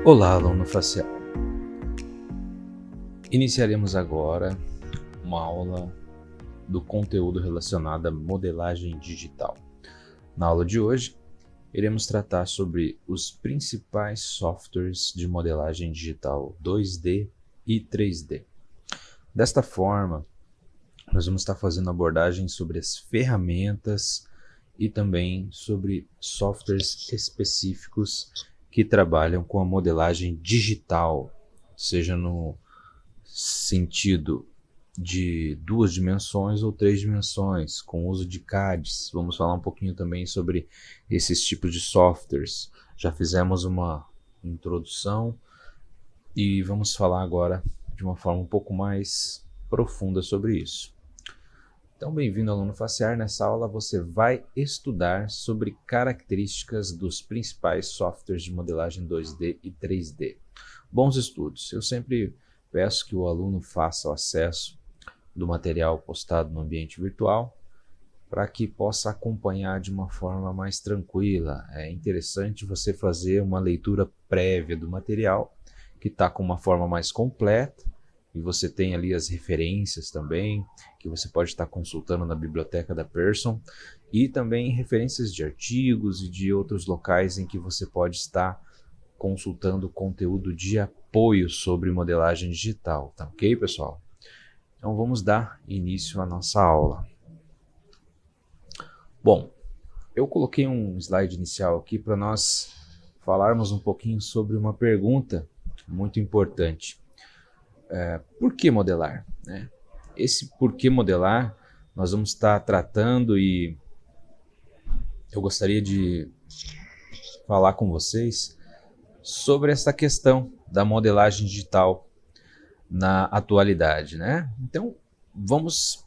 Olá, aluno facial. Iniciaremos agora uma aula do conteúdo relacionado à modelagem digital. Na aula de hoje, iremos tratar sobre os principais softwares de modelagem digital 2D e 3D. Desta forma, nós vamos estar fazendo abordagem sobre as ferramentas e também sobre softwares específicos que trabalham com a modelagem digital, seja no sentido de 2 dimensões ou 3 dimensões, com uso de CADs. Vamos falar um pouquinho também sobre esses tipos de softwares. Já fizemos uma introdução e vamos falar agora de uma forma um pouco mais profunda sobre isso. Então, bem-vindo, aluno faciar. Nessa aula você vai estudar sobre características dos principais softwares de modelagem 2D e 3D. Bons estudos. Eu sempre peço que o aluno faça o acesso do material postado no ambiente virtual para que possa acompanhar de uma forma mais tranquila. É interessante você fazer uma leitura prévia do material, que está com uma forma mais completa, e você tem ali as referências também, que você pode estar consultando na biblioteca da Pearson, e também referências de artigos e de outros locais em que você pode estar consultando conteúdo de apoio sobre modelagem digital, tá ok, pessoal? Então vamos dar início à nossa aula. Bom, eu coloquei um slide inicial aqui para nós falarmos um pouquinho sobre uma pergunta muito importante. Por que modelar? Esse por que modelar nós vamos estar tratando, e eu gostaria de falar com vocês sobre essa questão da modelagem digital na atualidade, Então, vamos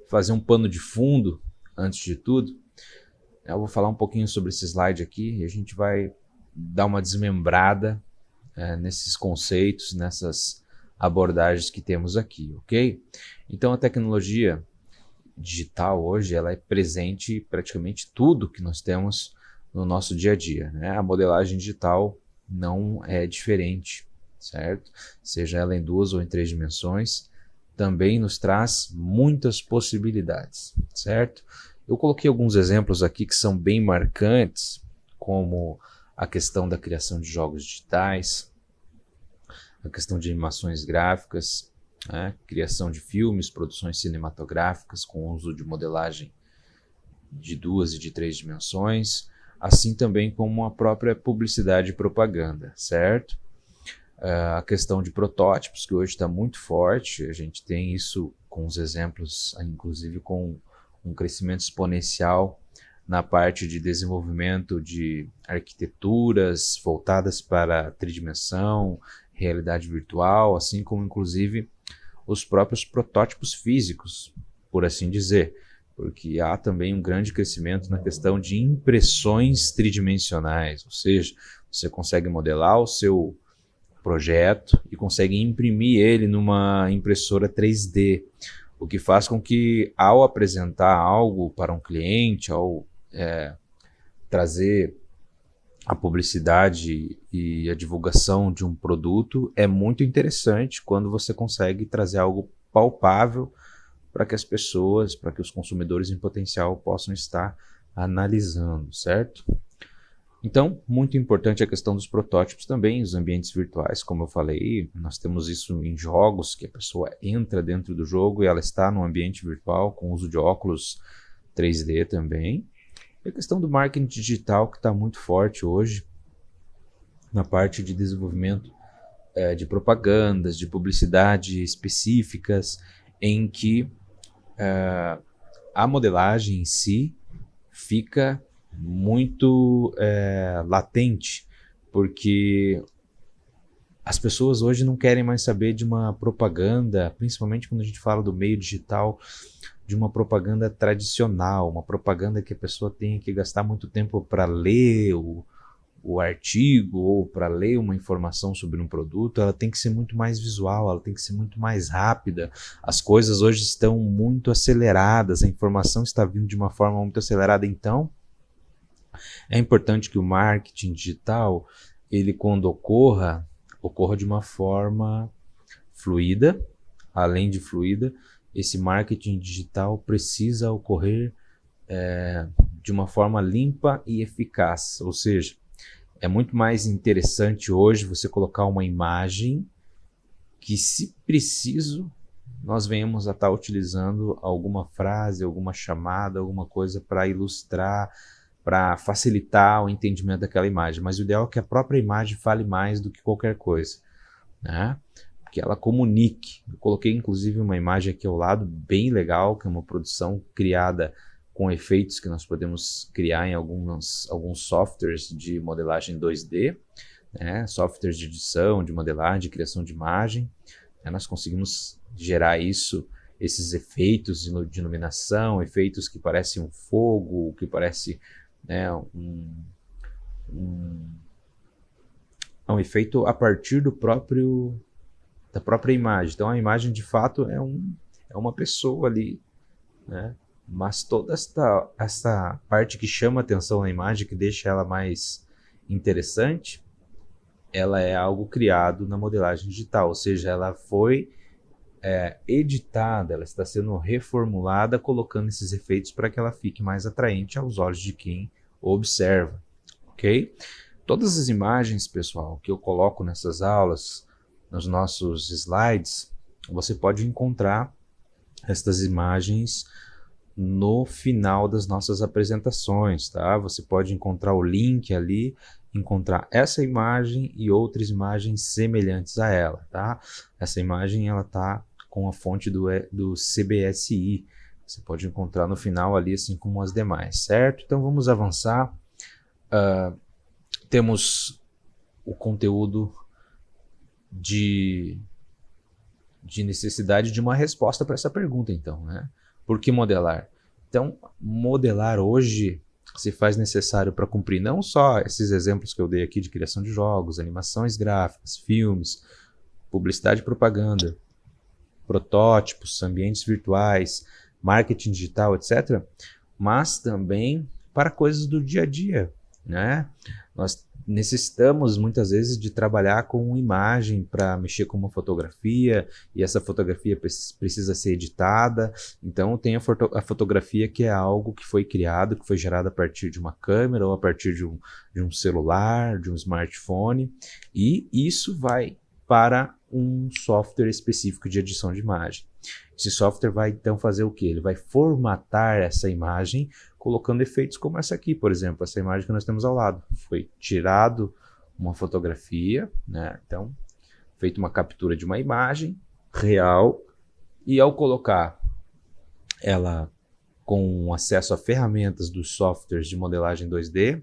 fazer um pano de fundo antes de tudo. Eu vou falar um pouquinho sobre esse slide aqui e a gente vai dar uma desmembrada nesses conceitos, nessas abordagens que temos aqui, ok? Então, a tecnologia digital hoje ela é presente em praticamente tudo que nós temos no nosso dia a dia, A modelagem digital não é diferente, certo? Seja ela em 2 ou em 3 dimensões, também nos traz muitas possibilidades, certo? Eu coloquei alguns exemplos aqui que são bem marcantes, como a questão da criação de jogos digitais, a questão de animações gráficas, criação de filmes, produções cinematográficas com uso de modelagem de 2 e de 3 dimensões, assim também como a própria publicidade e propaganda, certo? A questão de protótipos, que hoje está muito forte, a gente tem isso com os exemplos, inclusive com um crescimento exponencial na parte de desenvolvimento de arquiteturas voltadas para a tridimensão, realidade virtual, assim como inclusive os próprios protótipos físicos, por assim dizer, porque há também um grande crescimento na questão de impressões tridimensionais, ou seja, você consegue modelar o seu projeto e consegue imprimir ele numa impressora 3D, o que faz com que, ao apresentar algo para um cliente, ao trazer a publicidade e a divulgação de um produto, é muito interessante quando você consegue trazer algo palpável para que as pessoas, para que os consumidores em potencial possam estar analisando, certo? Então, muito importante a questão dos protótipos também, os ambientes virtuais, como eu falei, nós temos isso em jogos, que a pessoa entra dentro do jogo e ela está no ambiente virtual com uso de óculos 3D também. E a questão do marketing digital, que está muito forte hoje, na parte de desenvolvimento de propagandas, de publicidade específicas, em que a modelagem em si fica muito latente, porque as pessoas hoje não querem mais saber de uma propaganda, principalmente quando a gente fala do meio digital, de uma propaganda tradicional, uma propaganda que a pessoa tenha que gastar muito tempo para ler o artigo ou para ler uma informação sobre um produto. Ela tem que ser muito mais visual, ela tem que ser muito mais rápida. As coisas hoje estão muito aceleradas, a informação está vindo de uma forma muito acelerada, então é importante que o marketing digital ele quando ocorra de uma forma fluida. Além de fluida, esse marketing digital precisa ocorrer de uma forma limpa e eficaz. Ou seja, é muito mais interessante hoje você colocar uma imagem que, se preciso, nós venhamos a estar utilizando alguma frase, alguma chamada, alguma coisa para ilustrar, para facilitar o entendimento daquela imagem. Mas o ideal é que a própria imagem fale mais do que qualquer coisa, né? Que ela comunique. Eu coloquei inclusive uma imagem aqui ao lado, bem legal, que é uma produção criada com efeitos que nós podemos criar em alguns softwares de modelagem 2D, né? Softwares de edição, de modelagem, de criação de imagem. Nós conseguimos gerar esses efeitos de iluminação, efeitos que parecem um fogo, que parece, né, um efeito a partir da própria imagem. Então a imagem de fato é uma pessoa ali, né? Mas toda esta parte que chama atenção na imagem, que deixa ela mais interessante, ela é algo criado na modelagem digital, ou seja, ela foi editada, ela está sendo reformulada, colocando esses efeitos para que ela fique mais atraente aos olhos de quem observa, ok? Todas as imagens, pessoal, que eu coloco nessas aulas, nos nossos slides, você pode encontrar estas imagens no final das nossas apresentações, tá? Você pode encontrar o link ali, encontrar essa imagem e outras imagens semelhantes a ela, tá? Essa imagem, ela tá com a fonte do CBSI. Você pode encontrar no final ali, assim como as demais, certo? Então vamos avançar. Temos o conteúdo de necessidade de uma resposta para essa pergunta, então, né? Por que modelar? Então, modelar hoje se faz necessário para cumprir não só esses exemplos que eu dei aqui de criação de jogos, animações gráficas, filmes, publicidade e propaganda, protótipos, ambientes virtuais, marketing digital, etc., mas também para coisas do dia a dia, né? Nós necessitamos muitas vezes de trabalhar com imagem para mexer com uma fotografia, e essa fotografia precisa ser editada. Então tem a fotografia, que é algo que foi criado, que foi gerado a partir de uma câmera ou a partir de um celular, de um smartphone, e isso vai para um software específico de edição de imagem. Esse software vai então fazer o quê? Ele vai formatar essa imagem colocando efeitos como essa aqui, por exemplo, essa imagem que nós temos ao lado. Foi tirado uma fotografia, né? Então, feito uma captura de uma imagem real, e ao colocar ela com acesso a ferramentas dos softwares de modelagem 2D,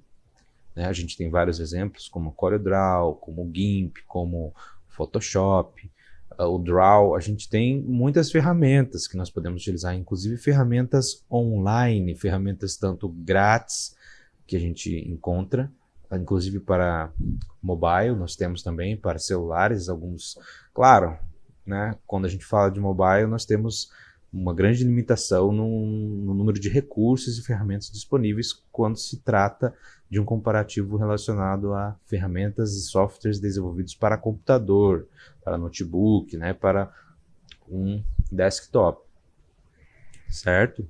né? A gente tem vários exemplos, como CorelDRAW, como GIMP, como Photoshop, o Draw. A gente tem muitas ferramentas que nós podemos utilizar, inclusive ferramentas online, ferramentas tanto grátis que a gente encontra, inclusive para mobile, nós temos também para celulares, alguns, claro, né? Quando a gente fala de mobile, nós temos uma grande limitação no número de recursos e ferramentas disponíveis quando se trata de um comparativo relacionado a ferramentas e softwares desenvolvidos para computador, para notebook, né, para um desktop, certo?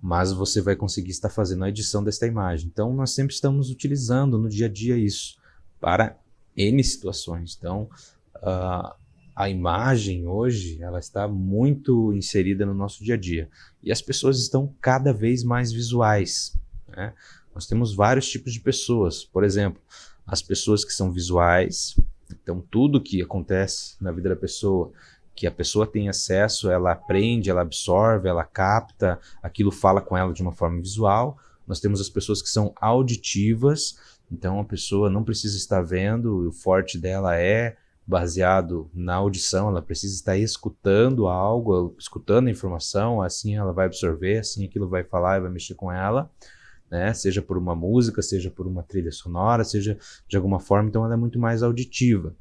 Mas você vai conseguir estar fazendo a edição desta imagem. Então, nós sempre estamos utilizando no dia a dia isso para N situações. Então, a imagem hoje, ela está muito inserida no nosso dia a dia. E as pessoas estão cada vez mais visuais, né? Nós temos vários tipos de pessoas. Por exemplo, as pessoas que são visuais. Então, tudo que acontece na vida da pessoa, que a pessoa tem acesso, ela aprende, ela absorve, ela capta, aquilo fala com ela de uma forma visual. Nós temos as pessoas que são auditivas. Então, a pessoa não precisa estar vendo, o forte dela é baseado na audição, ela precisa estar escutando algo, escutando a informação, assim ela vai absorver, assim aquilo vai falar e vai mexer com ela, né? Seja por uma música, seja por uma trilha sonora, seja de alguma forma. Então ela é muito mais auditiva,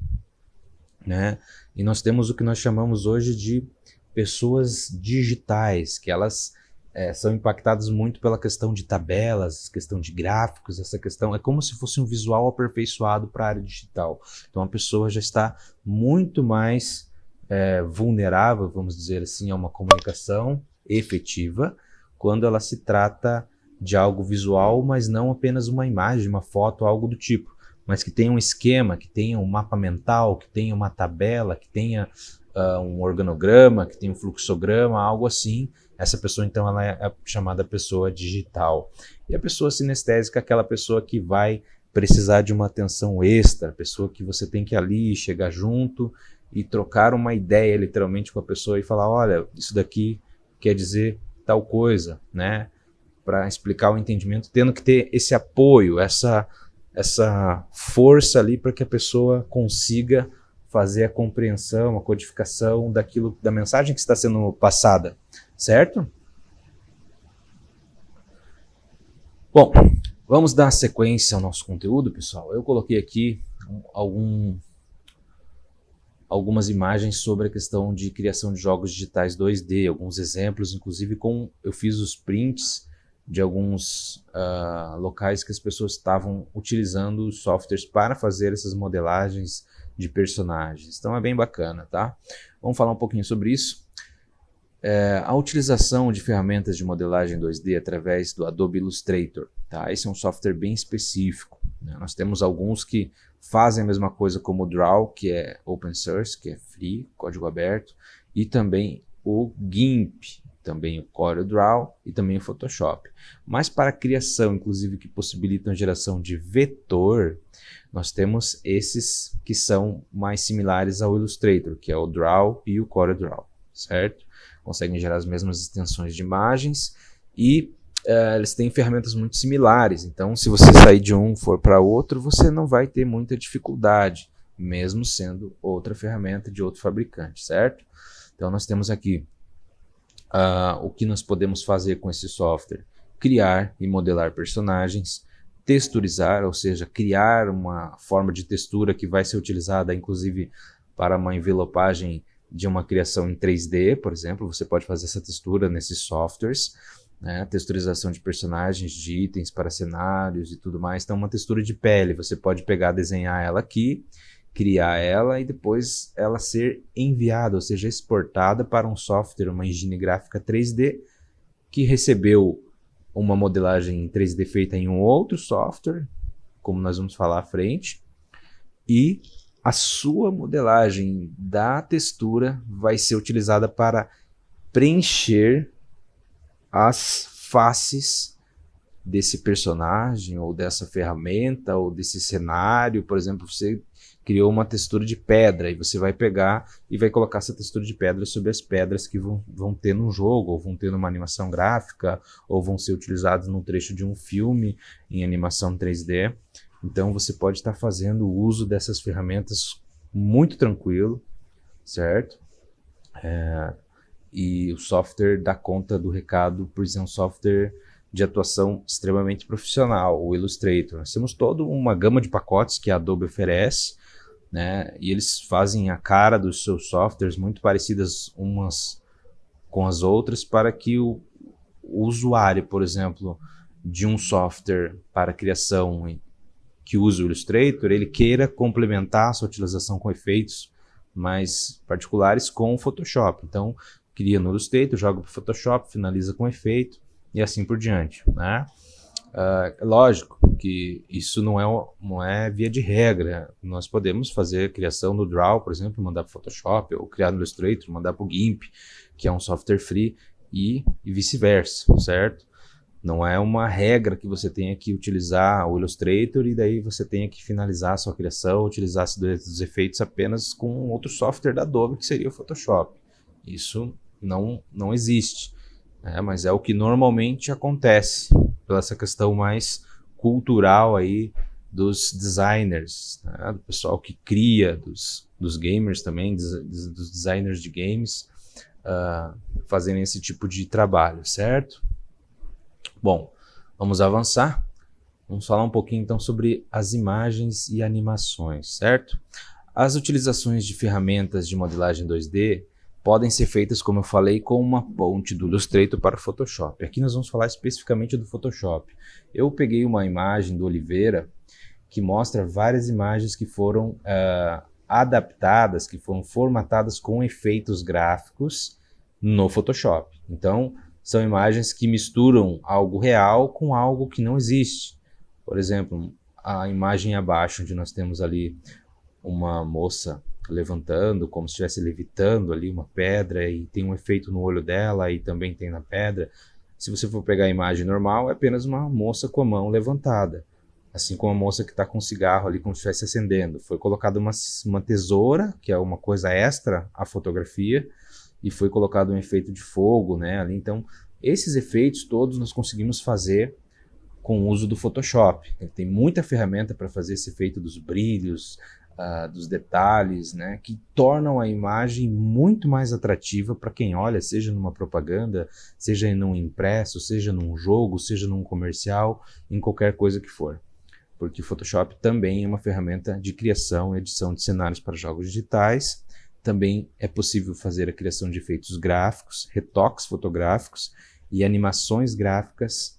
né? E nós temos o que nós chamamos hoje de pessoas digitais, que elas são impactados muito pela questão de tabelas, questão de gráficos, essa questão é como se fosse um visual aperfeiçoado para a área digital. Então a pessoa já está muito mais vulnerável, vamos dizer assim, a uma comunicação efetiva, quando ela se trata de algo visual, mas não apenas uma imagem, uma foto, algo do tipo, mas que tenha um esquema, que tenha um mapa mental, que tenha uma tabela, que tenha um organograma, que tenha um fluxograma, algo assim. Essa pessoa, então, ela é a chamada pessoa digital. E a pessoa sinestésica é aquela pessoa que vai precisar de uma atenção extra, a pessoa que você tem que ir ali, chegar junto e trocar uma ideia, literalmente, com a pessoa e falar, olha, isso daqui quer dizer tal coisa, né? Para explicar o entendimento, tendo que ter esse apoio, essa força ali para que a pessoa consiga fazer a compreensão, a codificação daquilo, da mensagem que está sendo passada, certo? Bom, vamos dar sequência ao nosso conteúdo, pessoal. Eu coloquei aqui algumas imagens sobre a questão de criação de jogos digitais 2D, alguns exemplos, inclusive eu fiz os prints de alguns locais que as pessoas estavam utilizando os softwares para fazer essas modelagens de personagens. Então é bem bacana, tá? Vamos falar um pouquinho sobre isso. A utilização de ferramentas de modelagem 2D através do Adobe Illustrator, tá? Esse é um software bem específico, né? Nós temos alguns que fazem a mesma coisa como o Draw, que é open source, que é free, código aberto, e também o GIMP, também o CorelDRAW e também o Photoshop. Mas para a criação, inclusive, que possibilitam a geração de vetor, nós temos esses que são mais similares ao Illustrator, que é o Draw e o CorelDRAW, certo? Conseguem gerar as mesmas extensões de imagens e eles têm ferramentas muito similares. Então, se você sair de um e for para outro, você não vai ter muita dificuldade, mesmo sendo outra ferramenta de outro fabricante, certo? Então, nós temos aqui o que nós podemos fazer com esse software: criar e modelar personagens, texturizar, ou seja, criar uma forma de textura que vai ser utilizada, inclusive, para uma envelopagem de uma criação em 3D, por exemplo. Você pode fazer essa textura nesses softwares, né? Texturização de personagens, de itens para cenários e tudo mais. Então, uma textura de pele, você pode pegar, desenhar ela aqui, criar ela e depois ela ser enviada, ou seja, exportada para um software, uma engine gráfica 3D, que recebeu uma modelagem em 3D feita em um outro software, como nós vamos falar à frente, e a sua modelagem da textura vai ser utilizada para preencher as faces desse personagem, ou dessa ferramenta, ou desse cenário. Por exemplo, você criou uma textura de pedra, e você vai pegar e vai colocar essa textura de pedra sobre as pedras que vão ter no jogo, ou vão ter numa animação gráfica, ou vão ser utilizadas num trecho de um filme em animação 3D. Então você pode estar fazendo uso dessas ferramentas muito tranquilo, certo? E o software dá conta do recado, por ser um software de atuação extremamente profissional, o Illustrator. Nós temos toda uma gama de pacotes que a Adobe oferece, né? E eles fazem a cara dos seus softwares muito parecidas umas com as outras, para que o usuário, por exemplo, de um software para criação que usa o Illustrator, ele queira complementar a sua utilização com efeitos mais particulares com o Photoshop. Então, cria no Illustrator, joga para o Photoshop, finaliza com efeito e assim por diante, né? Lógico que isso não é via de regra. Nós podemos fazer a criação do Draw, por exemplo, mandar para o Photoshop, ou criar no Illustrator, mandar para o GIMP, que é um software free, e vice-versa, certo? Não é uma regra que você tenha que utilizar o Illustrator e daí você tenha que finalizar a sua criação, utilizar os efeitos apenas com outro software da Adobe, que seria o Photoshop. Isso não existe, né? Mas é o que normalmente acontece, pela essa questão mais cultural aí dos designers, né? Do pessoal que cria, dos gamers também, dos designers de games, fazendo esse tipo de trabalho, certo? Bom, vamos avançar. Vamos falar um pouquinho então sobre as imagens e animações, certo? As utilizações de ferramentas de modelagem 2D podem ser feitas, como eu falei, com uma ponte do Illustrator para o Photoshop. Aqui nós vamos falar especificamente do Photoshop. Eu peguei uma imagem do Oliveira que mostra várias imagens que foram adaptadas, que foram formatadas com efeitos gráficos no Photoshop. Então, são imagens que misturam algo real com algo que não existe. Por exemplo, a imagem abaixo, onde nós temos ali uma moça levantando, como se estivesse levitando ali uma pedra, e tem um efeito no olho dela e também tem na pedra. Se você for pegar a imagem normal, é apenas uma moça com a mão levantada, assim como a moça que está com um cigarro ali, como se estivesse acendendo. Foi colocada uma tesoura, que é uma coisa extra à fotografia, e foi colocado um efeito de fogo, né, ali. Então, esses efeitos todos nós conseguimos fazer com o uso do Photoshop. Ele tem muita ferramenta para fazer esse efeito dos brilhos, dos detalhes, né, que tornam a imagem muito mais atrativa para quem olha, seja numa propaganda, seja num impresso, seja num jogo, seja num comercial, em qualquer coisa que for. Porque o Photoshop também é uma ferramenta de criação e edição de cenários para jogos digitais. Também é possível fazer a criação de efeitos gráficos, retoques fotográficos e animações gráficas.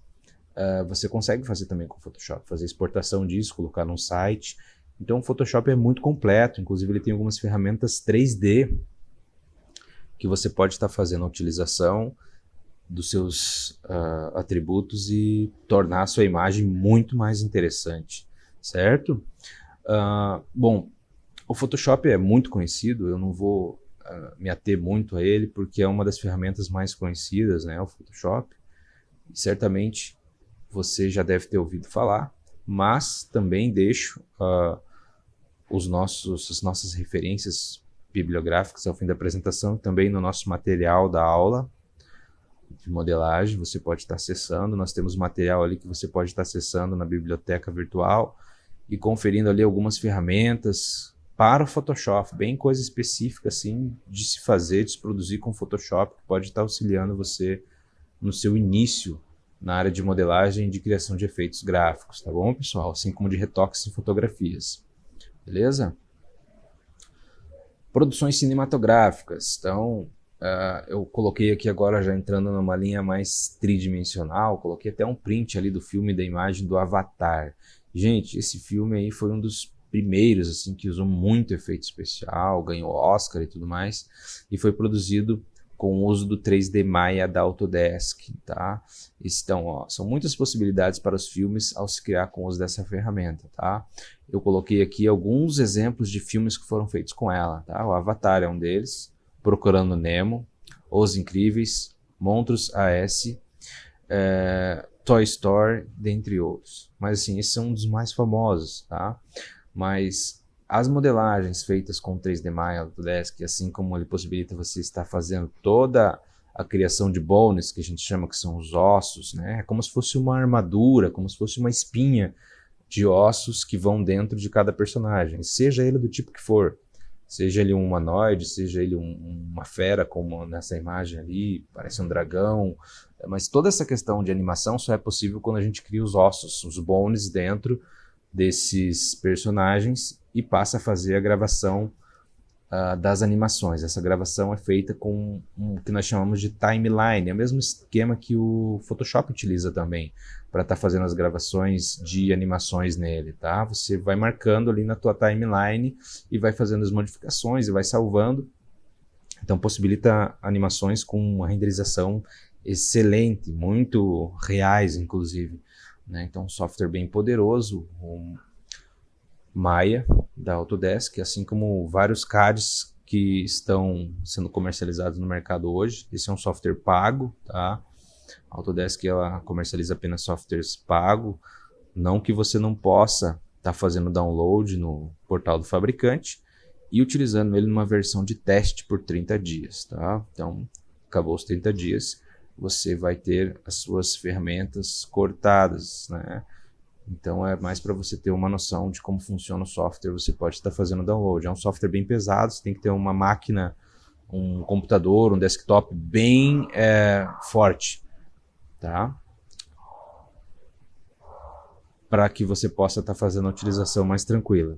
Você consegue fazer também com o Photoshop, fazer exportação disso, colocar num site. Então o Photoshop é muito completo, inclusive ele tem algumas ferramentas 3D que você pode estar fazendo a utilização dos seus atributos e tornar a sua imagem muito mais interessante, certo? Bom, o Photoshop é muito conhecido, eu não vou me ater muito a ele, porque é uma das ferramentas mais conhecidas, né, o Photoshop. E certamente você já deve ter ouvido falar, mas também deixo as nossas referências bibliográficas ao fim da apresentação, também no nosso material da aula de modelagem, você pode estar acessando. Nós temos material ali que você pode estar acessando na biblioteca virtual e conferindo ali algumas ferramentas para o Photoshop, bem coisa específica assim de se fazer, de se produzir com o Photoshop, que pode estar auxiliando você no seu início na área de modelagem e de criação de efeitos gráficos, tá bom, pessoal? Assim como de retoques em fotografias, beleza? Produções cinematográficas. Então, eu coloquei aqui agora, já entrando numa linha mais tridimensional, coloquei até um print ali do filme, da imagem do Avatar. Gente, esse filme aí foi um dos primeiros assim que usou muito efeito especial, ganhou Oscar e tudo mais, e foi produzido com o uso do 3D Maya da Autodesk, tá? Então, são muitas possibilidades para os filmes ao se criar com o uso dessa ferramenta, tá? Eu coloquei aqui alguns exemplos de filmes que foram feitos com ela, tá? O Avatar é um deles, Procurando Nemo, Os Incríveis, Monstros A.S., Toy Story, dentre outros. Mas assim, esses são um dos mais famosos, tá? Mas as modelagens feitas com 3D Maya Autodesk, assim como ele possibilita você estar fazendo toda a criação de bones, que a gente chama que são os ossos, né? É como se fosse uma armadura, como se fosse uma espinha de ossos que vão dentro de cada personagem, seja ele do tipo que for. Seja ele um humanoide, seja ele uma fera, como nessa imagem ali, parece um dragão. Mas toda essa questão de animação só é possível quando a gente cria os ossos, os bones dentro desses personagens e passa a fazer a gravação das animações. Essa gravação é feita com o que nós chamamos de timeline, é o mesmo esquema que o Photoshop utiliza também para estar fazendo as gravações de animações nele, tá? Você vai marcando ali na tua timeline e vai fazendo as modificações e vai salvando. Então possibilita animações com uma renderização excelente, muito reais inclusive, né? Então um software bem poderoso, Maya da Autodesk, assim como vários CADs que estão sendo comercializados no mercado hoje. Esse é um software pago, tá? A Autodesk ela comercializa apenas softwares pago, não que você não possa estar fazendo download no portal do fabricante e utilizando ele numa versão de teste por 30 dias, tá? Então, acabou os 30 dias, você vai ter as suas ferramentas cortadas, né? Então é mais para você ter uma noção de como funciona o software, você pode estar fazendo download. É um software bem pesado, você tem que ter uma máquina, um computador, um desktop bem forte, tá? Para que você possa estar fazendo a utilização mais tranquila.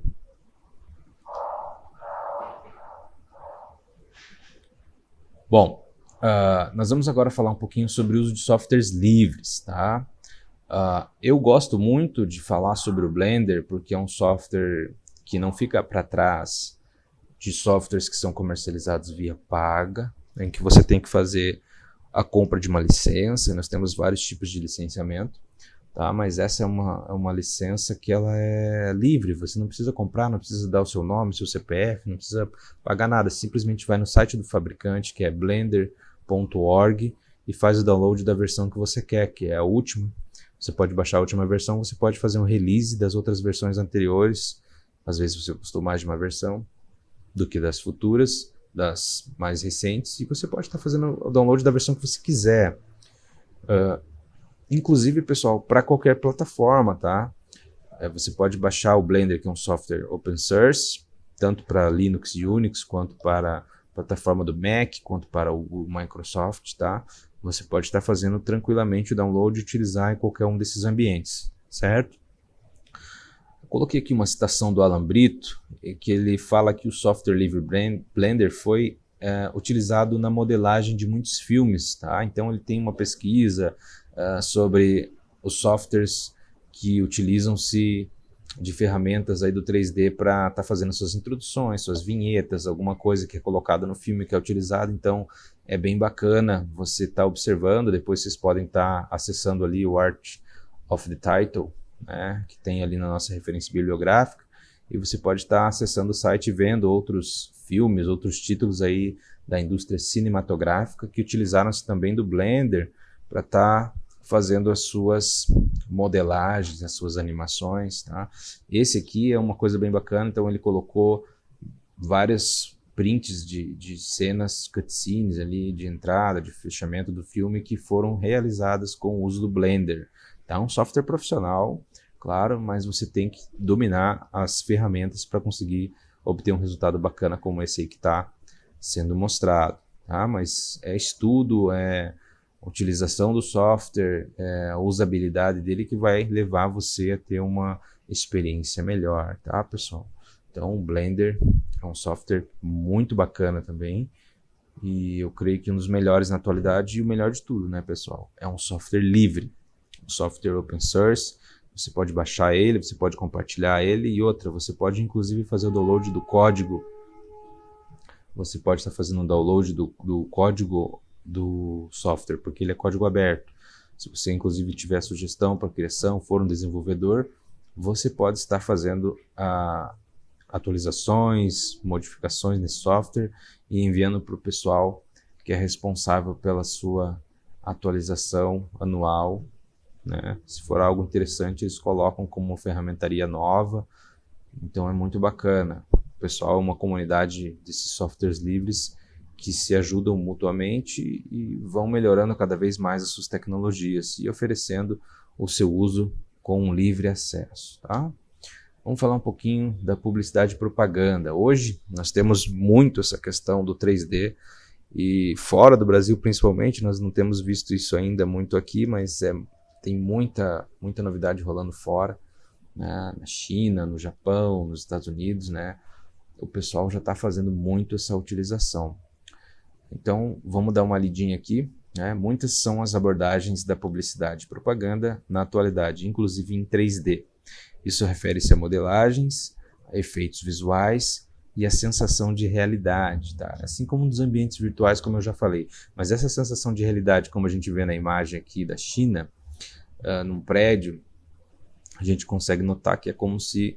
Bom, nós vamos agora falar um pouquinho sobre o uso de softwares livres, tá? Eu gosto muito de falar sobre o Blender porque é um software que não fica para trás de softwares que são comercializados via paga, em que você tem que fazer a compra de uma licença. Nós temos vários tipos de licenciamento, tá? Mas essa é uma licença que ela é livre, você não precisa comprar, não precisa dar o seu nome, seu CPF, não precisa pagar nada, simplesmente vai no site do fabricante, que é blender.org, e faz o download da versão que você quer, que é a última. Você pode baixar a última versão, você pode fazer um release das outras versões anteriores, às vezes você gostou mais de uma versão do que das futuras, das mais recentes, e você pode estar fazendo o download da versão que você quiser. Inclusive, pessoal, para qualquer plataforma, tá? Você pode baixar o Blender, que é um software open source, tanto para Linux e Unix, quanto para a plataforma do Mac, quanto para o Microsoft, tá? Você pode estar fazendo tranquilamente o download e utilizar em qualquer um desses ambientes, certo? Eu coloquei aqui uma citação do Alan Brito, que ele fala que o software livre Blender foi utilizado na modelagem de muitos filmes, tá? Então ele tem uma pesquisa sobre os softwares que utilizam-se de ferramentas aí do 3D para estar fazendo suas introduções, suas vinhetas, alguma coisa que é colocada no filme que é utilizado. Então é bem bacana você estar observando. Depois vocês podem estar acessando ali o Art of the Title, né, que tem ali na nossa referência bibliográfica, e você pode estar acessando o site e vendo outros filmes, outros títulos aí da indústria cinematográfica que utilizaram-se também do Blender para estar fazendo as suas modelagens, as suas animações, tá? Esse aqui é uma coisa bem bacana, então ele colocou várias prints de cenas, cutscenes ali, de entrada, de fechamento do filme, que foram realizadas com o uso do Blender. Tá? É um software profissional, claro, mas você tem que dominar as ferramentas para conseguir obter um resultado bacana como esse aí que está sendo mostrado. Tá? Mas é estudo, é utilização do software, a usabilidade dele que vai levar você a ter uma experiência melhor, tá, pessoal? Então, o Blender é um software muito bacana também, e eu creio que um dos melhores na atualidade, e o melhor de tudo, né, pessoal? É um software livre, um software open source. Você pode baixar ele, você pode compartilhar ele, e outra, você pode inclusive fazer o download do código. Você pode estar fazendo um download do código do software, porque ele é código aberto. Se você inclusive tiver sugestão para criação, for um desenvolvedor, você pode estar fazendo atualizações, modificações nesse software e enviando para o pessoal que é responsável pela sua atualização anual, né? Se for algo interessante, eles colocam como uma ferramentaria nova. Então é muito bacana. O pessoal é uma comunidade desses softwares livres que se ajudam mutuamente e vão melhorando cada vez mais as suas tecnologias e oferecendo o seu uso com um livre acesso, tá? Vamos falar um pouquinho da publicidade e propaganda. Hoje nós temos muito essa questão do 3D, e fora do Brasil principalmente, nós não temos visto isso ainda muito aqui, mas tem muita novidade rolando fora, né? Na China, no Japão, nos Estados Unidos, né? O pessoal já está fazendo muito essa utilização. Então, vamos dar uma lidinha aqui, né? Muitas são as abordagens da publicidade e propaganda na atualidade, inclusive em 3D. Isso refere-se a modelagens, a efeitos visuais e a sensação de realidade, tá? Assim como nos ambientes virtuais, como eu já falei. Mas essa sensação de realidade, como a gente vê na imagem aqui da China, num prédio, a gente consegue notar que é como se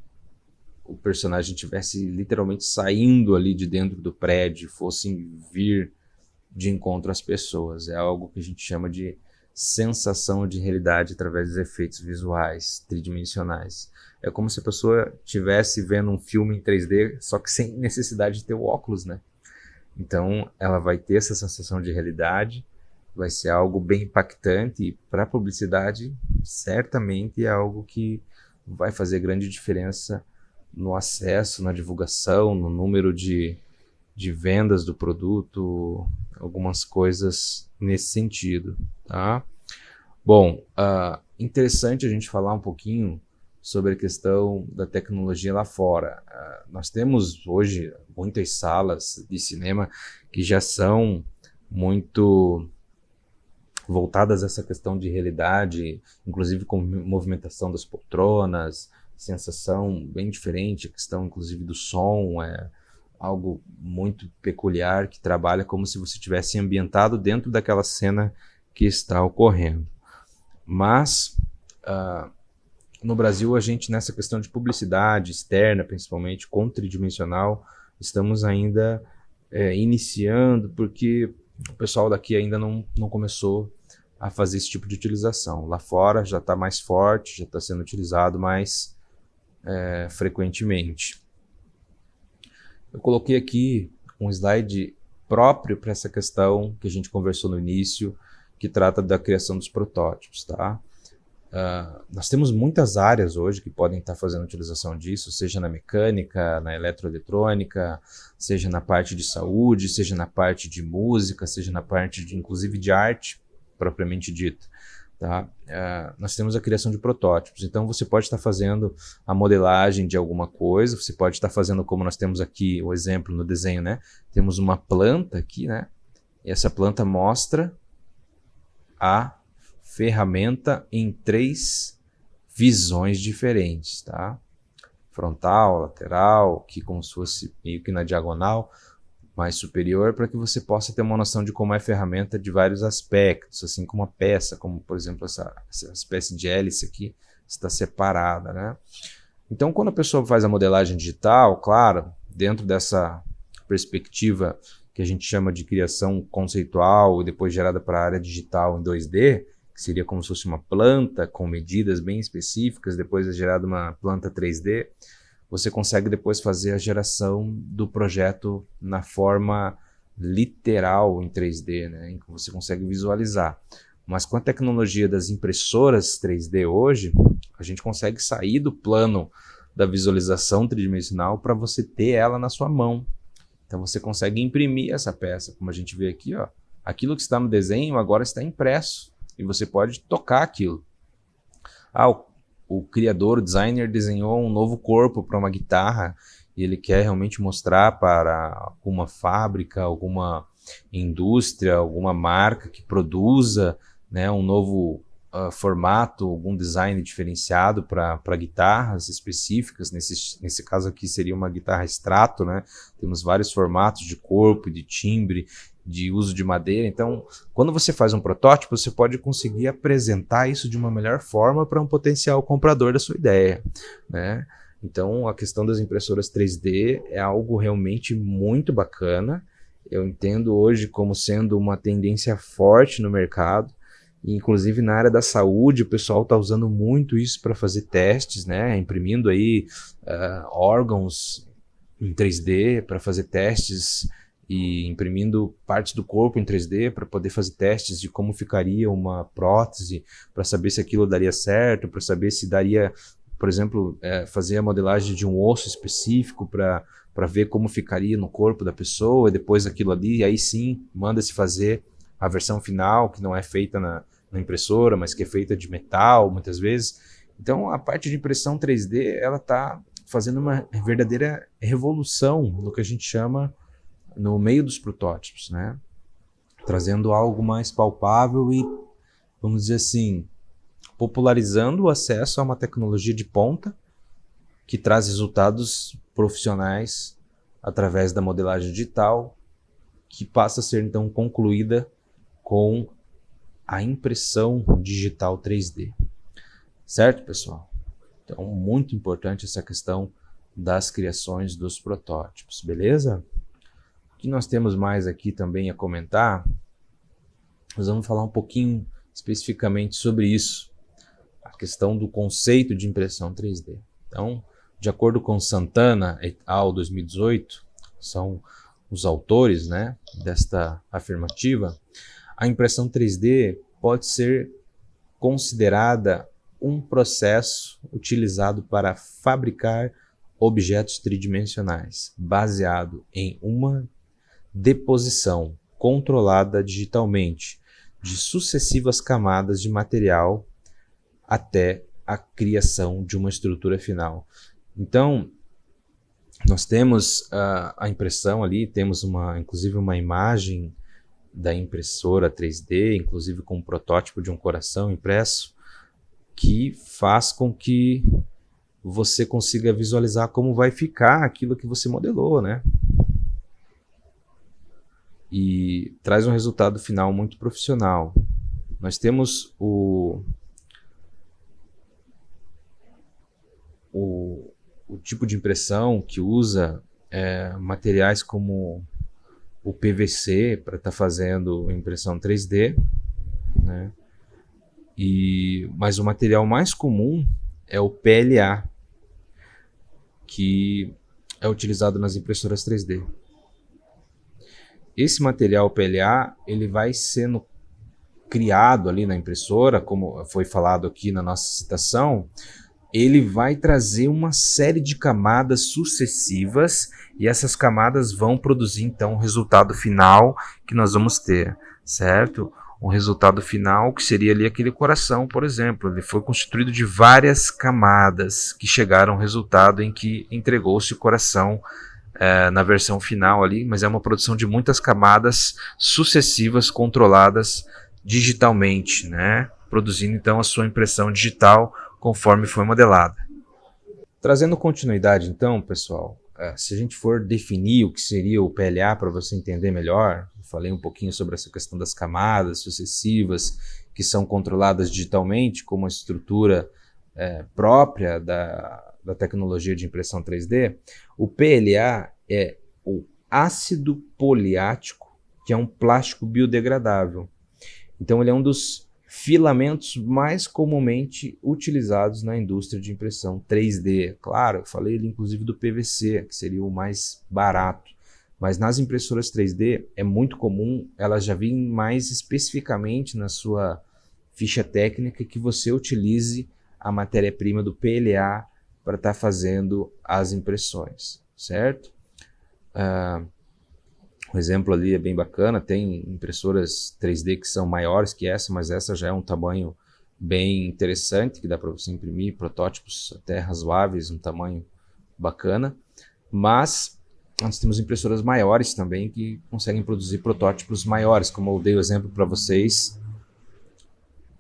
o personagem estivesse literalmente saindo ali de dentro do prédio, fossem vir de encontro às pessoas. É algo que a gente chama de sensação de realidade através dos efeitos visuais tridimensionais. É como se a pessoa estivesse vendo um filme em 3D, só que sem necessidade de ter o óculos, né? Então ela vai ter essa sensação de realidade, vai ser algo bem impactante, e para a publicidade certamente é algo que vai fazer grande diferença no acesso, na divulgação, no número de vendas do produto, algumas coisas nesse sentido, tá? Bom, interessante a gente falar um pouquinho sobre a questão da tecnologia lá fora. Nós temos hoje muitas salas de cinema que já são muito voltadas a essa questão de realidade, inclusive com movimentação das poltronas, sensação bem diferente, a questão inclusive do som, é algo muito peculiar que trabalha como se você tivesse ambientado dentro daquela cena que está ocorrendo. Mas no Brasil, a gente, nessa questão de publicidade externa, principalmente com tridimensional, estamos ainda iniciando, porque o pessoal daqui ainda não começou a fazer esse tipo de utilização. Lá fora já está mais forte, já está sendo utilizado mais frequentemente. Eu coloquei aqui um slide próprio para essa questão que a gente conversou no início, que trata da criação dos protótipos, tá? Nós temos muitas áreas hoje que podem estar fazendo utilização disso, seja na mecânica, na eletroeletrônica, seja na parte de saúde, seja na parte de música, seja na parte de, inclusive, de arte, propriamente dita. Tá? Nós temos a criação de protótipos, então você pode estar fazendo a modelagem de alguma coisa, você pode estar fazendo, como nós temos aqui o exemplo no desenho, né? Temos uma planta aqui, né? E essa planta mostra a ferramenta em 3 visões diferentes, tá? Frontal, lateral, aqui como se fosse meio que na diagonal, mais superior, para que você possa ter uma noção de como é a ferramenta de vários aspectos, assim como a peça, como por exemplo essa espécie de hélice aqui está separada, né? Então, quando a pessoa faz a modelagem digital, claro, dentro dessa perspectiva que a gente chama de criação conceitual e depois gerada para a área digital em 2D, que seria como se fosse uma planta com medidas bem específicas, depois é gerada uma planta 3D, você consegue depois fazer a geração do projeto na forma literal em 3D, né, em que você consegue visualizar. Mas com a tecnologia das impressoras 3D hoje, a gente consegue sair do plano da visualização tridimensional para você ter ela na sua mão. Então você consegue imprimir essa peça, como a gente vê aqui, ó. Aquilo que está no desenho agora está impresso e você pode tocar aquilo. O criador, o designer, desenhou um novo corpo para uma guitarra e ele quer realmente mostrar para alguma fábrica, alguma indústria, alguma marca que produza, né, um novo formato, algum design diferenciado para guitarras específicas. Nesse caso aqui seria uma guitarra extrato, né? Temos vários formatos de corpo, de timbre, de uso de madeira. Então, quando você faz um protótipo, você pode conseguir apresentar isso de uma melhor forma para um potencial comprador da sua ideia, né? Então, a questão das impressoras 3D é algo realmente muito bacana. Eu entendo hoje como sendo uma tendência forte no mercado. E, inclusive na área da saúde, o pessoal está usando muito isso para fazer testes, né? Imprimindo aí órgãos em 3D para fazer testes e imprimindo partes do corpo em 3D para poder fazer testes de como ficaria uma prótese, para saber se aquilo daria certo, para saber se daria, por exemplo, fazer a modelagem de um osso específico para ver como ficaria no corpo da pessoa, e depois aquilo ali, e aí sim manda-se fazer a versão final, que não é feita na impressora, mas que é feita de metal, muitas vezes. Então, a parte de impressão 3D, ela está fazendo uma verdadeira revolução no que a gente chama no meio dos protótipos, né? Trazendo algo mais palpável e, vamos dizer assim, popularizando o acesso a uma tecnologia de ponta que traz resultados profissionais através da modelagem digital, que passa a ser então concluída com a impressão digital 3D. Certo, pessoal? Então, muito importante essa questão das criações dos protótipos, beleza? O que nós temos mais aqui também a comentar? Nós vamos falar um pouquinho especificamente sobre isso, a questão do conceito de impressão 3D. Então, de acordo com Santana et al. 2018, são os autores, né, desta afirmativa, a impressão 3D pode ser considerada um processo utilizado para fabricar objetos tridimensionais, baseado em uma deposição controlada digitalmente de sucessivas camadas de material até a criação de uma estrutura final. Então, nós temos a impressão ali, temos inclusive uma imagem da impressora 3D, inclusive com um protótipo de um coração impresso, que faz com que você consiga visualizar como vai ficar aquilo que você modelou, né? E traz um resultado final muito profissional. Nós temos o tipo de impressão que usa materiais como o PVC para estar fazendo impressão 3D, né? Mas o material mais comum é o PLA, que é utilizado nas impressoras 3D. Esse material PLA ele vai sendo criado ali na impressora, como foi falado aqui na nossa citação. Ele vai trazer uma série de camadas sucessivas e essas camadas vão produzir então o resultado final que nós vamos ter, certo? Um resultado final que seria ali aquele coração, por exemplo. Ele foi constituído de várias camadas que chegaram ao resultado em que entregou-se o coração na versão final ali, mas é uma produção de muitas camadas sucessivas controladas digitalmente, né? Produzindo então a sua impressão digital conforme foi modelada. Trazendo continuidade então, pessoal, se a gente for definir o que seria o PLA para você entender melhor, eu falei um pouquinho sobre essa questão das camadas sucessivas que são controladas digitalmente, como a estrutura própria da tecnologia de impressão 3D. O PLA é o ácido poliático, que é um plástico biodegradável. Então ele é um dos filamentos mais comumente utilizados na indústria de impressão 3D. Claro, eu falei inclusive do PVC, que seria o mais barato, mas nas impressoras 3D é muito comum, elas já vêm mais especificamente na sua ficha técnica que você utilize a matéria-prima do PLA para estar fazendo as impressões, certo? O exemplo ali é bem bacana, tem impressoras 3D que são maiores que essa, mas essa já é um tamanho bem interessante, que dá para você imprimir protótipos até razoáveis, um tamanho bacana. Mas nós temos impressoras maiores também que conseguem produzir protótipos maiores, como eu dei o exemplo para vocês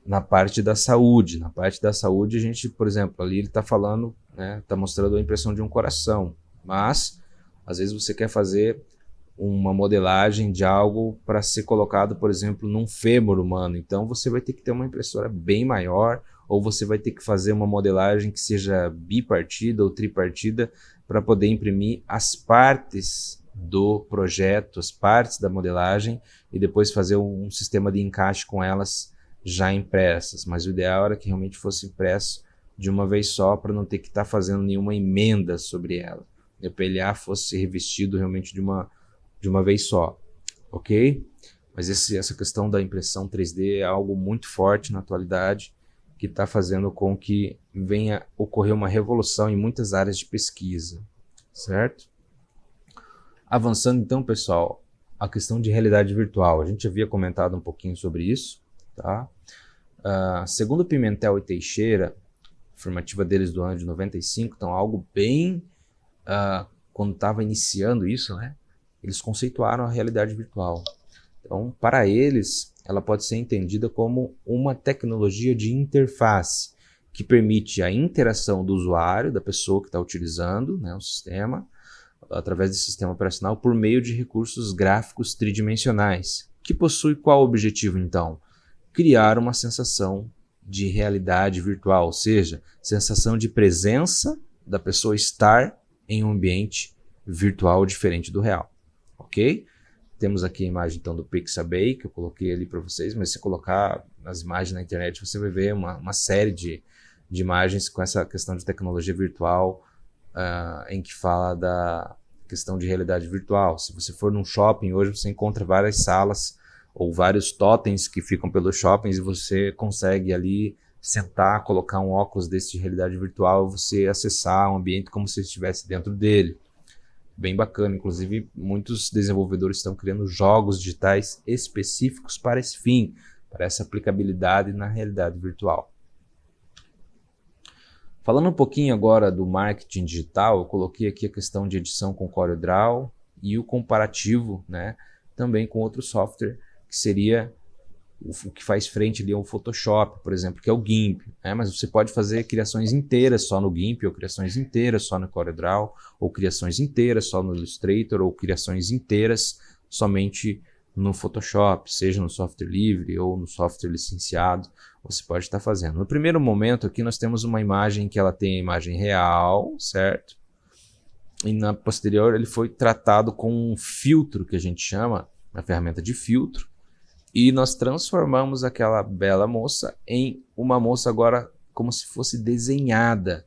na parte da saúde. Na parte da saúde a gente, por exemplo, ali ele está falando, né, está mostrando a impressão de um coração, mas às vezes você quer fazer uma modelagem de algo para ser colocado, por exemplo, num fêmur humano. Então você vai ter que ter uma impressora bem maior, ou você vai ter que fazer uma modelagem que seja bipartida ou tripartida para poder imprimir as partes do projeto, as partes da modelagem, e depois fazer um sistema de encaixe com elas já impressas. Mas o ideal era que realmente fosse impresso de uma vez só, para não ter que estar fazendo nenhuma emenda sobre ela. E o PLA fosse revestido realmente de uma vez só, ok? Mas essa questão da impressão 3D é algo muito forte na atualidade, que está fazendo com que venha ocorrer uma revolução em muitas áreas de pesquisa, certo? Avançando então, pessoal, a questão de realidade virtual. A gente havia comentado um pouquinho sobre isso, tá? Segundo Pimentel e Teixeira, afirmativa deles do ano de 95, então algo bem... quando estava iniciando isso, né? Eles conceituaram a realidade virtual. Então, para eles, ela pode ser entendida como uma tecnologia de interface que permite a interação do usuário, da pessoa que está utilizando, né, o sistema, através do sistema operacional, por meio de recursos gráficos tridimensionais, que possui qual objetivo, então? Criar uma sensação de realidade virtual, ou seja, sensação de presença da pessoa estar em um ambiente virtual diferente do real. Ok? Temos aqui a imagem então do Pixabay, que eu coloquei ali para vocês, mas se colocar as imagens na internet, você vai ver uma série de imagens com essa questão de tecnologia virtual, em que fala da questão de realidade virtual. Se você for num shopping hoje, você encontra várias salas ou vários totens que ficam pelos shoppings, e você consegue ali sentar, colocar um óculos desse de realidade virtual e você acessar um ambiente como se estivesse dentro dele. Bem bacana, inclusive muitos desenvolvedores estão criando jogos digitais específicos para esse fim, para essa aplicabilidade na realidade virtual. Falando um pouquinho agora do marketing digital, eu coloquei aqui a questão de edição com CorelDRAW e o comparativo, né, também com outro software que seria o que faz frente ali ao Photoshop, por exemplo, que é o GIMP, né? Mas você pode fazer criações inteiras só no GIMP, ou criações inteiras só no CorelDRAW, ou criações inteiras só no Illustrator, ou criações inteiras somente no Photoshop, seja no software livre ou no software licenciado, você pode estar fazendo. No primeiro momento aqui nós temos uma imagem que ela tem a imagem real, certo? E na posterior ele foi tratado com um filtro que a gente chama, a ferramenta de filtro, e nós transformamos aquela bela moça em uma moça agora como se fosse desenhada,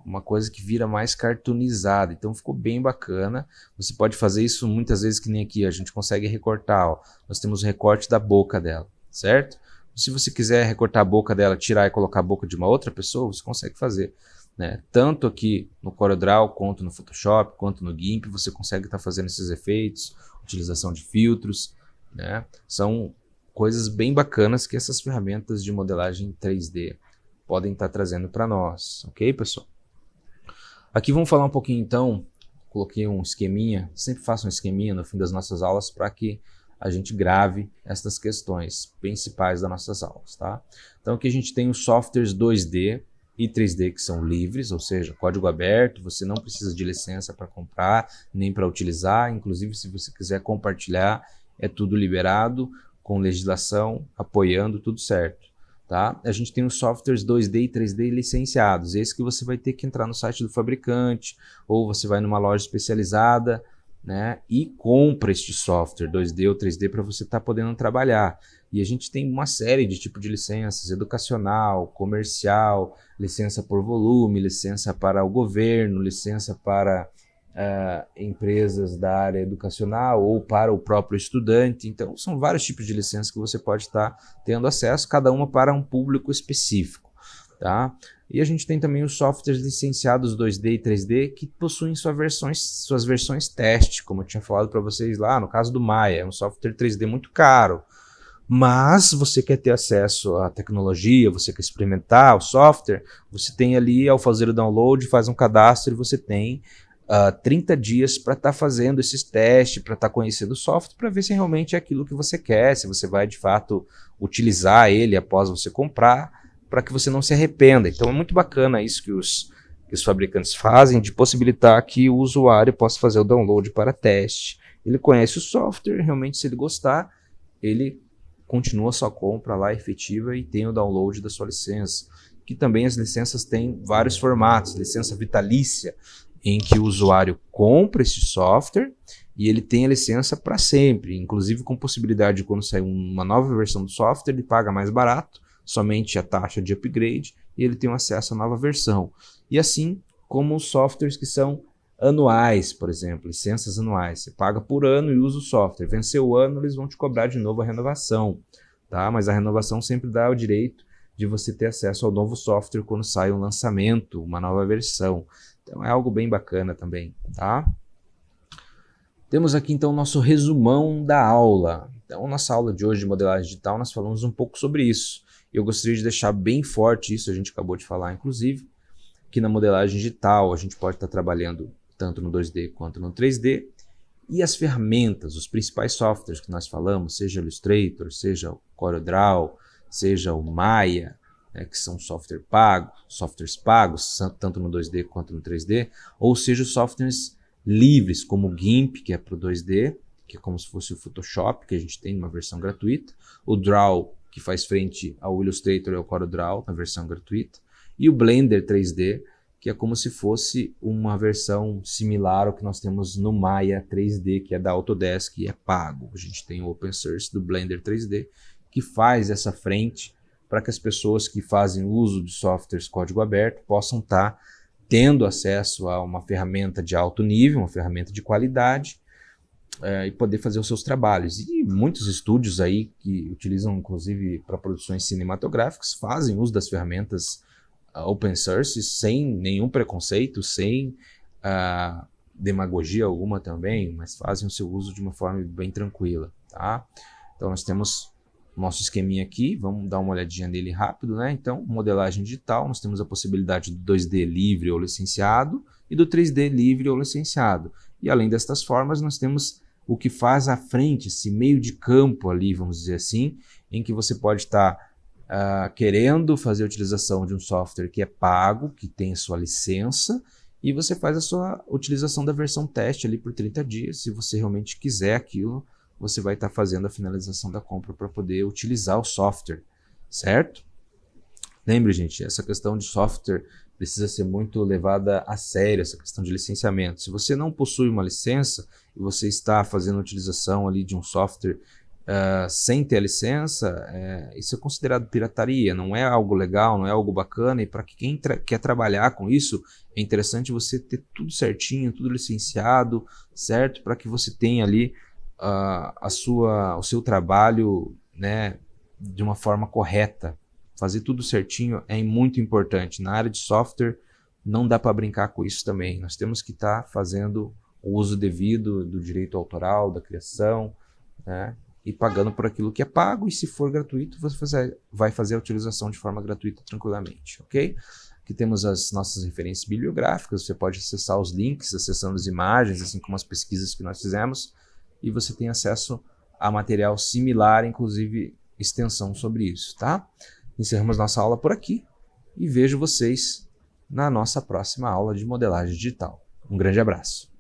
uma coisa que vira mais cartoonizada. Então ficou bem bacana. Você pode fazer isso muitas vezes, que nem aqui, a gente consegue recortar. Ó. Nós temos o recorte da boca dela, certo? Se você quiser recortar a boca dela, tirar e colocar a boca de uma outra pessoa, você consegue fazer. Né? Tanto aqui no CorelDRAW, quanto no Photoshop, quanto no GIMP, você consegue estar fazendo esses efeitos, utilização de filtros, né? São coisas bem bacanas que essas ferramentas de modelagem 3D podem estar trazendo para nós, ok, pessoal? Aqui vamos falar um pouquinho então, coloquei um esqueminha, sempre faço um esqueminha no fim das nossas aulas para que a gente grave estas questões principais das nossas aulas, tá? Então aqui a gente tem os softwares 2D e 3D que são livres, ou seja, código aberto, você não precisa de licença para comprar, nem para utilizar, inclusive se você quiser compartilhar, é tudo liberado, com legislação, apoiando, tudo certo. Tá? A gente tem os softwares 2D e 3D licenciados, esse que você vai ter que entrar no site do fabricante, ou você vai numa loja especializada, né, e compra este software 2D ou 3D para você estar podendo trabalhar. E a gente tem uma série de tipos de licenças, educacional, comercial, licença por volume, licença para o governo, licença para empresas da área educacional ou para o próprio estudante. Então são vários tipos de licenças que você pode estar tendo acesso, cada uma para um público específico, tá? E a gente tem também os softwares licenciados 2D e 3D que possuem suas versões teste, como eu tinha falado para vocês lá, no caso do Maya, é um software 3D muito caro, mas você quer ter acesso à tecnologia, você quer experimentar o software, você tem ali, ao fazer o download, faz um cadastro e você tem 30 dias para estar fazendo esses testes, para estar conhecendo o software, para ver se realmente é aquilo que você quer, se você vai de fato utilizar ele após você comprar, para que você não se arrependa. Então é muito bacana isso que os fabricantes fazem, de possibilitar que o usuário possa fazer o download para teste. Ele conhece o software, realmente se ele gostar, ele continua sua compra lá efetiva e tem o download da sua licença. Que também as licenças têm vários formatos, licença vitalícia, em que o usuário compra esse software e ele tem a licença para sempre, inclusive com possibilidade de quando sair uma nova versão do software, ele paga mais barato, somente a taxa de upgrade, e ele tem acesso à nova versão. E assim como os softwares que são anuais, por exemplo, licenças anuais, você paga por ano e usa o software, venceu o ano, eles vão te cobrar de novo a renovação, tá? Mas a renovação sempre dá o direito de você ter acesso ao novo software quando sai um lançamento, uma nova versão. Então é algo bem bacana também, tá? Temos aqui então o nosso resumão da aula. Então, nossa aula de hoje de modelagem digital, nós falamos um pouco sobre isso. Eu gostaria de deixar bem forte isso, a gente acabou de falar, inclusive, que na modelagem digital a gente pode estar trabalhando tanto no 2D quanto no 3D. E as ferramentas, os principais softwares que nós falamos, seja o Illustrator, seja o CorelDRAW, seja o Maya, que são softwares pagos, tanto no 2D quanto no 3D, ou seja, os softwares livres, como o GIMP, que é para o 2D, que é como se fosse o Photoshop, que a gente tem uma versão gratuita, o Draw, que faz frente ao Illustrator e ao CorelDRAW, na versão gratuita, e o Blender 3D, que é como se fosse uma versão similar ao que nós temos no Maya 3D, que é da Autodesk e é pago. A gente tem o Open Source do Blender 3D, que faz essa frente para que as pessoas que fazem uso de softwares código aberto possam estar tendo acesso a uma ferramenta de alto nível, uma ferramenta de qualidade, e poder fazer os seus trabalhos. E muitos estúdios aí que utilizam, inclusive, para produções cinematográficas, fazem uso das ferramentas open source sem nenhum preconceito, sem demagogia alguma também, mas fazem o seu uso de uma forma bem tranquila, tá? Então nós temos nosso esqueminha aqui, vamos dar uma olhadinha nele rápido, né? Então, modelagem digital, nós temos a possibilidade do 2D livre ou licenciado e do 3D livre ou licenciado. E além destas formas, nós temos o que faz à frente, esse meio de campo ali, vamos dizer assim, em que você pode estar querendo fazer a utilização de um software que é pago, que tem a sua licença, e você faz a sua utilização da versão teste ali por 30 dias. Se você realmente quiser aquilo, você vai estar fazendo a finalização da compra para poder utilizar o software, certo? Lembre, gente, essa questão de software precisa ser muito levada a sério, essa questão de licenciamento. Se você não possui uma licença e você está fazendo a utilização ali de um software sem ter a licença, isso é considerado pirataria, não é algo legal, não é algo bacana, e para quem quer trabalhar com isso, é interessante você ter tudo certinho, tudo licenciado, certo? Para que você tenha ali o seu trabalho, né, de uma forma correta. Fazer tudo certinho é muito importante. Na área de software, não dá para brincar com isso também. Nós temos que estar fazendo o uso devido do direito autoral, da criação, né? E pagando por aquilo que é pago, e se for gratuito, você vai fazer a utilização de forma gratuita tranquilamente, ok? Aqui temos as nossas referências bibliográficas, você pode acessar os links, acessando as imagens, assim como as pesquisas que nós fizemos, e você tem acesso a material similar, inclusive extensão sobre isso, tá? Encerramos nossa aula por aqui e vejo vocês na nossa próxima aula de modelagem digital. Um grande abraço.